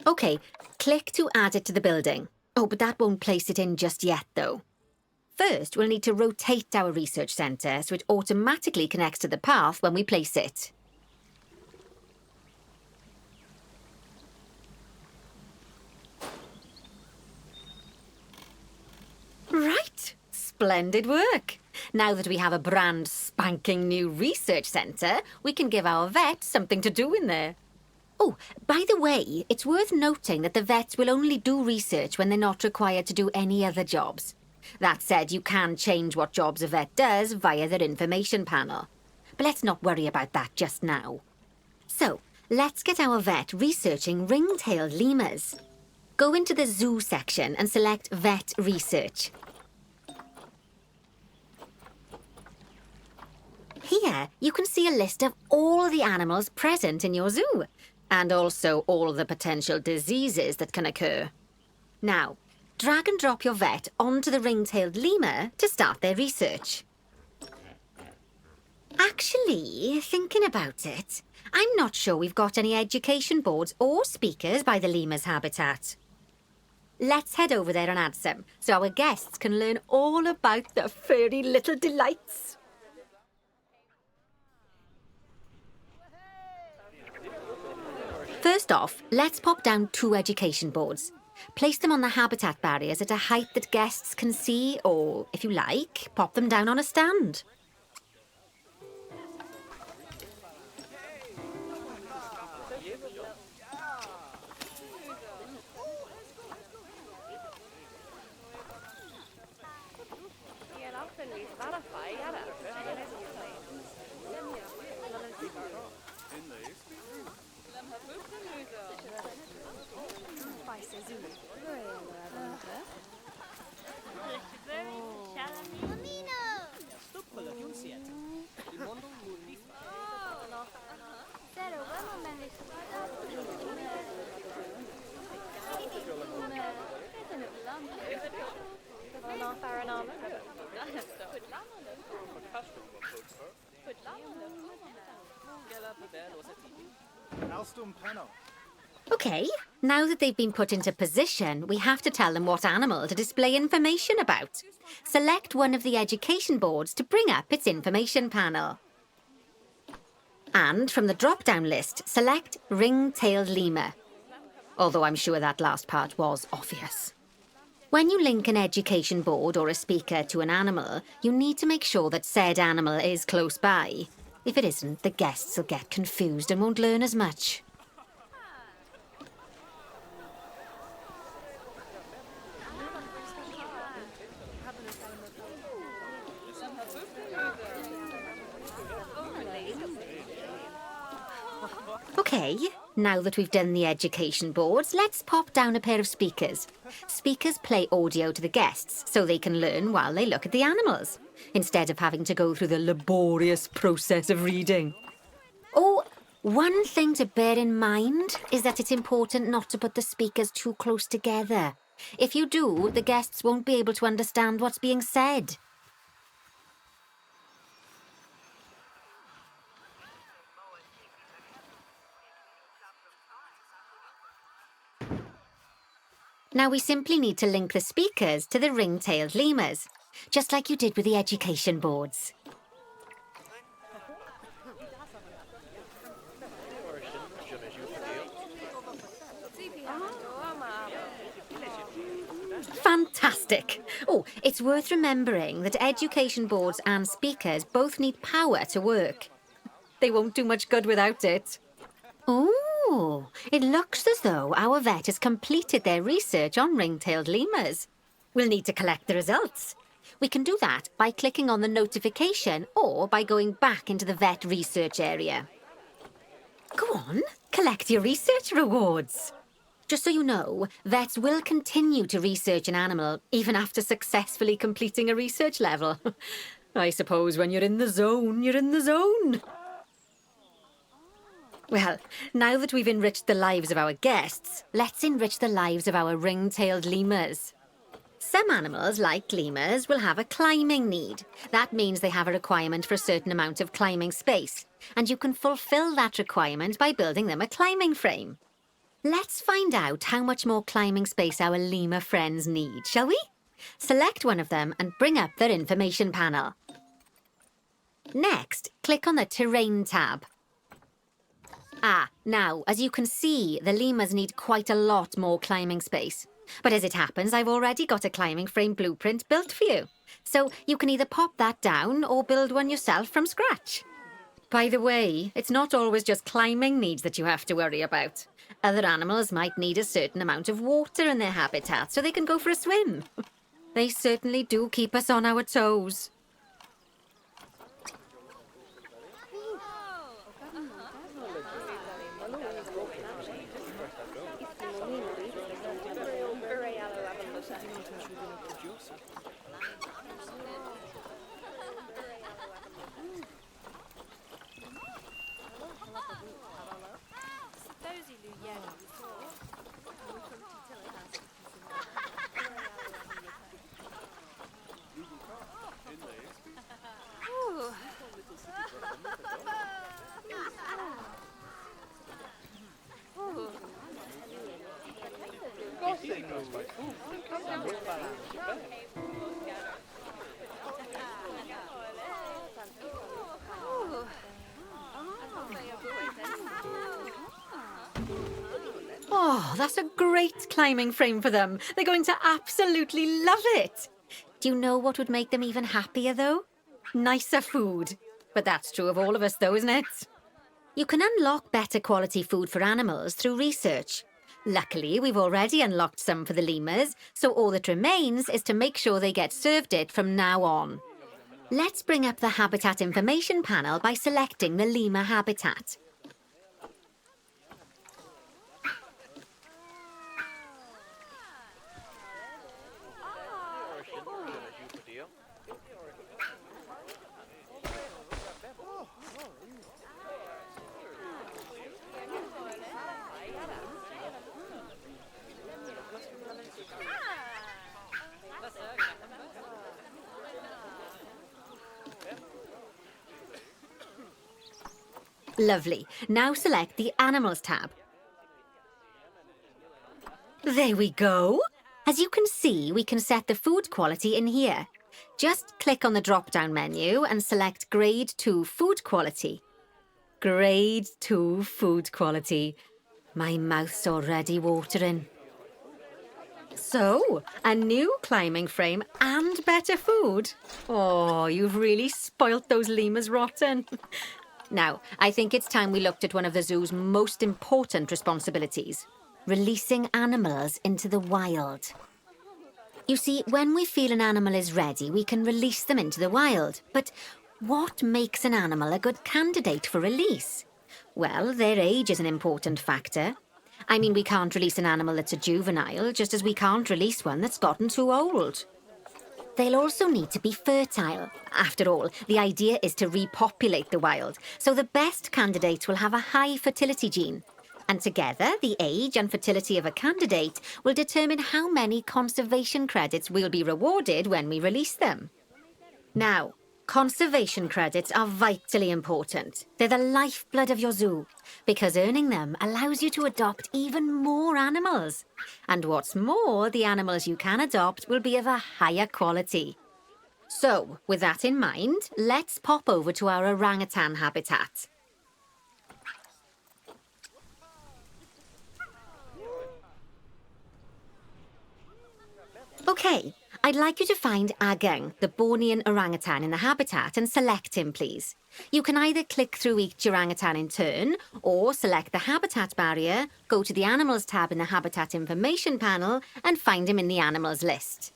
Speaker 3: OK, click to add it to the building. Oh, but that won't place it in just yet, though. First, we'll need to rotate our research centre so it automatically connects to the path when we place it. Right, splendid work. Now that we have a brand spanking new research centre, we can give our vets something to do in there. Oh, by the way, it's worth noting that the vets will only do research when they're not required to do any other jobs. That said, you can change what jobs a vet does via their information panel. But let's not worry about that just now. So, let's get our vet researching ring-tailed lemurs. Go into the zoo section and select Vet Research. Here, you can see a list of all the animals present in your zoo, and also all the potential diseases that can occur. Now, drag and drop your vet onto the ring-tailed lemur to start their research. Actually, thinking about it, I'm not sure we've got any education boards or speakers by the lemur's habitat. Let's head over there and add some, so our guests can learn all about the furry little delights. First off, let's pop down 2 education boards. Place them on the habitat barriers at a height that guests can see, or, if you like, pop them down on a stand. OK, now that they've been put into position, we have to tell them what animal to display information about. Select one of the education boards to bring up its information panel. And from the drop-down list, select ring-tailed lemur. Although I'm sure that last part was obvious. When you link an education board or a speaker to an animal, you need to make sure that said animal is close by. If it isn't, the guests will get confused and won't learn as much. Okay, now that we've done the education boards, let's pop down a pair of speakers. Speakers play audio to the guests so they can learn while they look at the animals, instead of having to go through the laborious process of reading. Oh, one thing to bear in mind is that it's important not to put the speakers too close together. If you do, the guests won't be able to understand what's being said. Now we simply need to link the speakers to the ring-tailed lemurs, just like you did with the education boards. Fantastic! Oh, it's worth remembering that education boards and speakers both need power to work. They won't do much good without it. Oh, it looks as though our vet has completed their research on ring-tailed lemurs. We'll need to collect the results. We can do that by clicking on the notification or by going back into the vet research area. Go on, collect your research rewards. Just so you know, vets will continue to research an animal even after successfully completing a research level. I suppose when you're in the zone, you're in the zone. Well, now that we've enriched the lives of our guests, let's enrich the lives of our ring-tailed lemurs. Some animals, like lemurs, will have a climbing need. That means they have a requirement for a certain amount of climbing space, and you can fulfill that requirement by building them a climbing frame. Let's find out how much more climbing space our lemur friends need, shall we? Select one of them and bring up their information panel. Next, click on the Terrain tab. Now, as you can see, the lemurs need quite a lot more climbing space. But as it happens, I've already got a climbing frame blueprint built for you. So you can either pop that down or build one yourself from scratch. By the way, it's not always just climbing needs that you have to worry about. Other animals might need a certain amount of water in their habitat so they can go for a swim. They certainly do keep us on our toes. Oh, that's a great climbing frame for them. They're going to absolutely love it. Do you know what would make them even happier, though? Nicer food. But that's true of all of us, though, isn't it? You can unlock better quality food for animals through research. Luckily, we've already unlocked some for the lemurs, so all that remains is to make sure they get served it from now on. Let's bring up the habitat information panel by selecting the lemur habitat. Lovely. Now select the Animals tab. There we go. As you can see, we can set the food quality in here. Just click on the drop-down menu and select Grade 2 Food Quality. Grade 2 Food Quality. My mouth's already watering. So, a new climbing frame and better food. Oh, you've really spoilt those lemurs rotten. Now, I think it's time we looked at one of the zoo's most important responsibilities, releasing animals into the wild. You see, when we feel an animal is ready, we can release them into the wild. But what makes an animal a good candidate for release? Well, their age is an important factor. I mean, we can't release an animal that's a juvenile, just as we can't release one that's gotten too old. They'll also need to be fertile. After all, the idea is to repopulate the wild, so the best candidates will have a high fertility gene. And together, the age and fertility of a candidate will determine how many conservation credits will be rewarded when we release them. Now, conservation credits are vitally important. They're the lifeblood of your zoo, because earning them allows you to adopt even more animals. And what's more, the animals you can adopt will be of a higher quality. So, with that in mind, let's pop over to our orangutan habitat. Okay, I'd like you to find Ageng, the Bornean orangutan in the habitat, and select him, please. You can either click through each orangutan in turn, or select the habitat barrier, go to the Animals tab in the Habitat Information panel, and find him in the Animals list.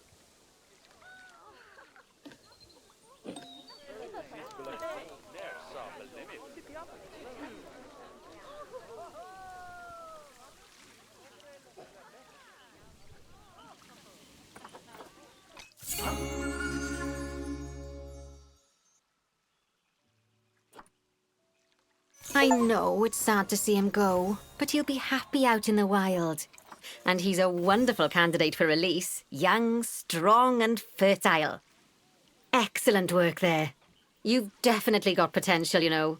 Speaker 3: I know it's sad to see him go, but he'll be happy out in the wild. And he's a wonderful candidate for release, young, strong and fertile. Excellent work there. You've definitely got potential, you know.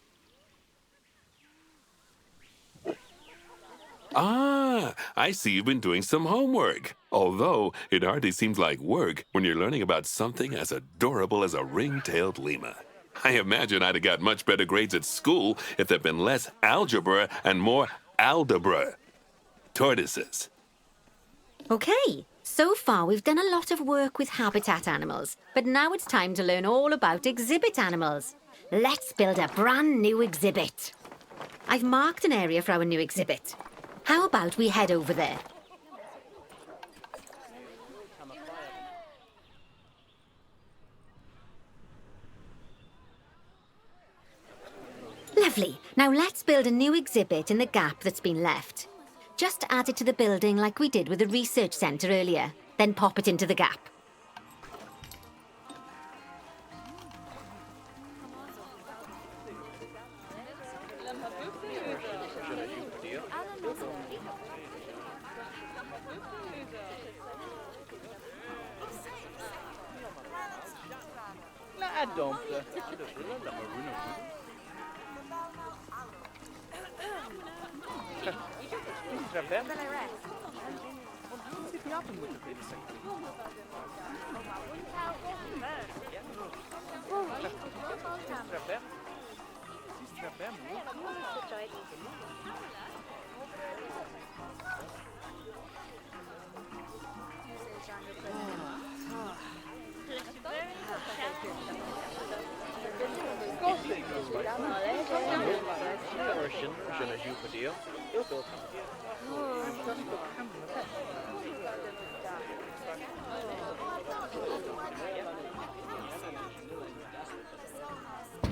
Speaker 2: Ah, I see you've been doing some homework. Although it hardly seems like work when you're learning about something as adorable as a ring-tailed lemur. I imagine I'd have got much better grades at school if there'd been less algebra and more aldebra. Tortoises.
Speaker 3: Okay, so far we've done a lot of work with habitat animals, but now it's time to learn all about exhibit animals. Let's build a brand new exhibit. I've marked an area for our new exhibit. How about we head over there? Lovely. Now let's build a new exhibit in the gap that's been left. Just add it to the building like we did with the research centre earlier, then pop it into the gap.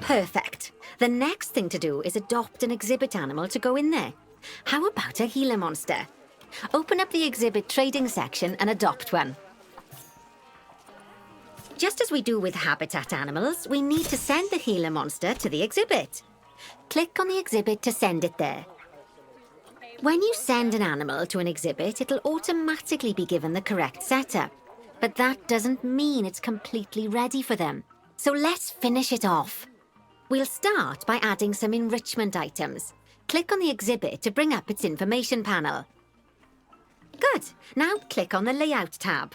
Speaker 3: Perfect. The next thing to do is adopt an exhibit animal to go in there. How about a Gila monster? Open up the exhibit trading section and adopt one. Just as we do with habitat animals, we need to send the Gila monster to the exhibit. Click on the exhibit to send it there. When you send an animal to an exhibit, it'll automatically be given the correct setup. But that doesn't mean it's completely ready for them. So let's finish it off. We'll start by adding some enrichment items. Click on the exhibit to bring up its information panel. Good. Now click on the Layout tab.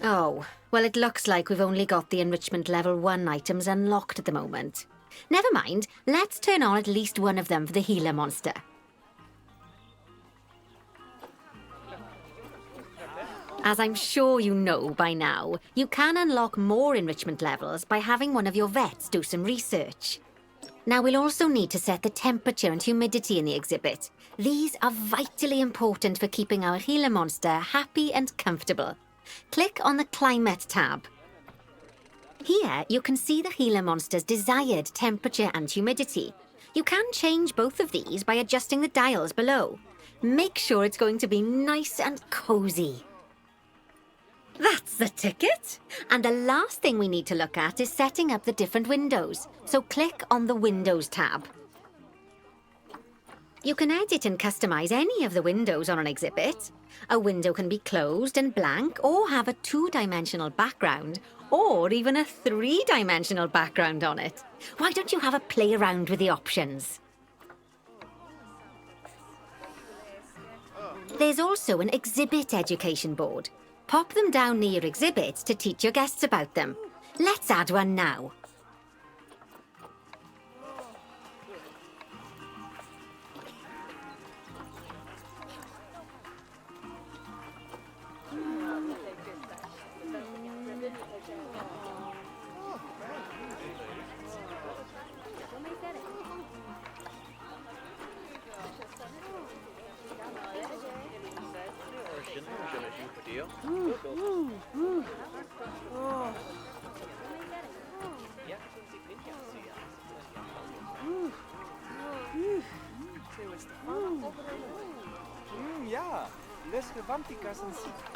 Speaker 3: Oh, well, it looks like we've only got the enrichment level 1 items unlocked at the moment. Never mind, let's turn on at least one of them for the Gila monster. As I'm sure you know by now, you can unlock more enrichment levels by having one of your vets do some research. Now, we'll also need to set the temperature and humidity in the exhibit. These are vitally important for keeping our Gila monster happy and comfortable. Click on the Climate tab. Here, you can see the Gila monster's desired temperature and humidity. You can change both of these by adjusting the dials below. Make sure it's going to be nice and cozy. That's the ticket. And the last thing we need to look at is setting up the different windows. So click on the Windows tab. You can edit and customize any of the windows on an exhibit. A window can be closed and blank, or have a two-dimensional background, or even a three-dimensional background on it. Why don't you have a play around with the options? There's also an exhibit education board. Pop them down near your exhibits to teach your guests about them. Let's add one now.
Speaker 1: Ja, les gewampikas en ziek.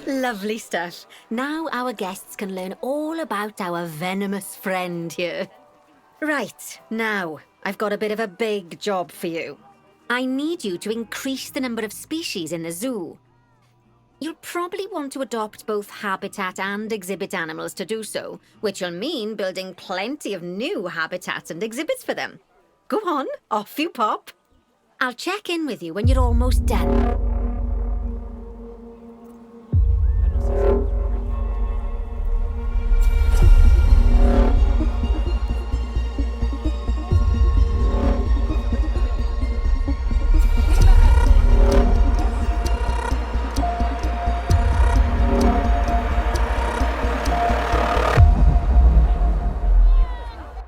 Speaker 1: Lovely stuff. Now our guests can learn all about our venomous friend here. Right, now, I've got a bit of a big job for you. I need you to increase the number of species in the zoo. You'll probably want to adopt both habitat and exhibit animals to do so, which will mean building plenty of new habitats and exhibits for them. Go on, off you pop. I'll check in with you when you're almost done.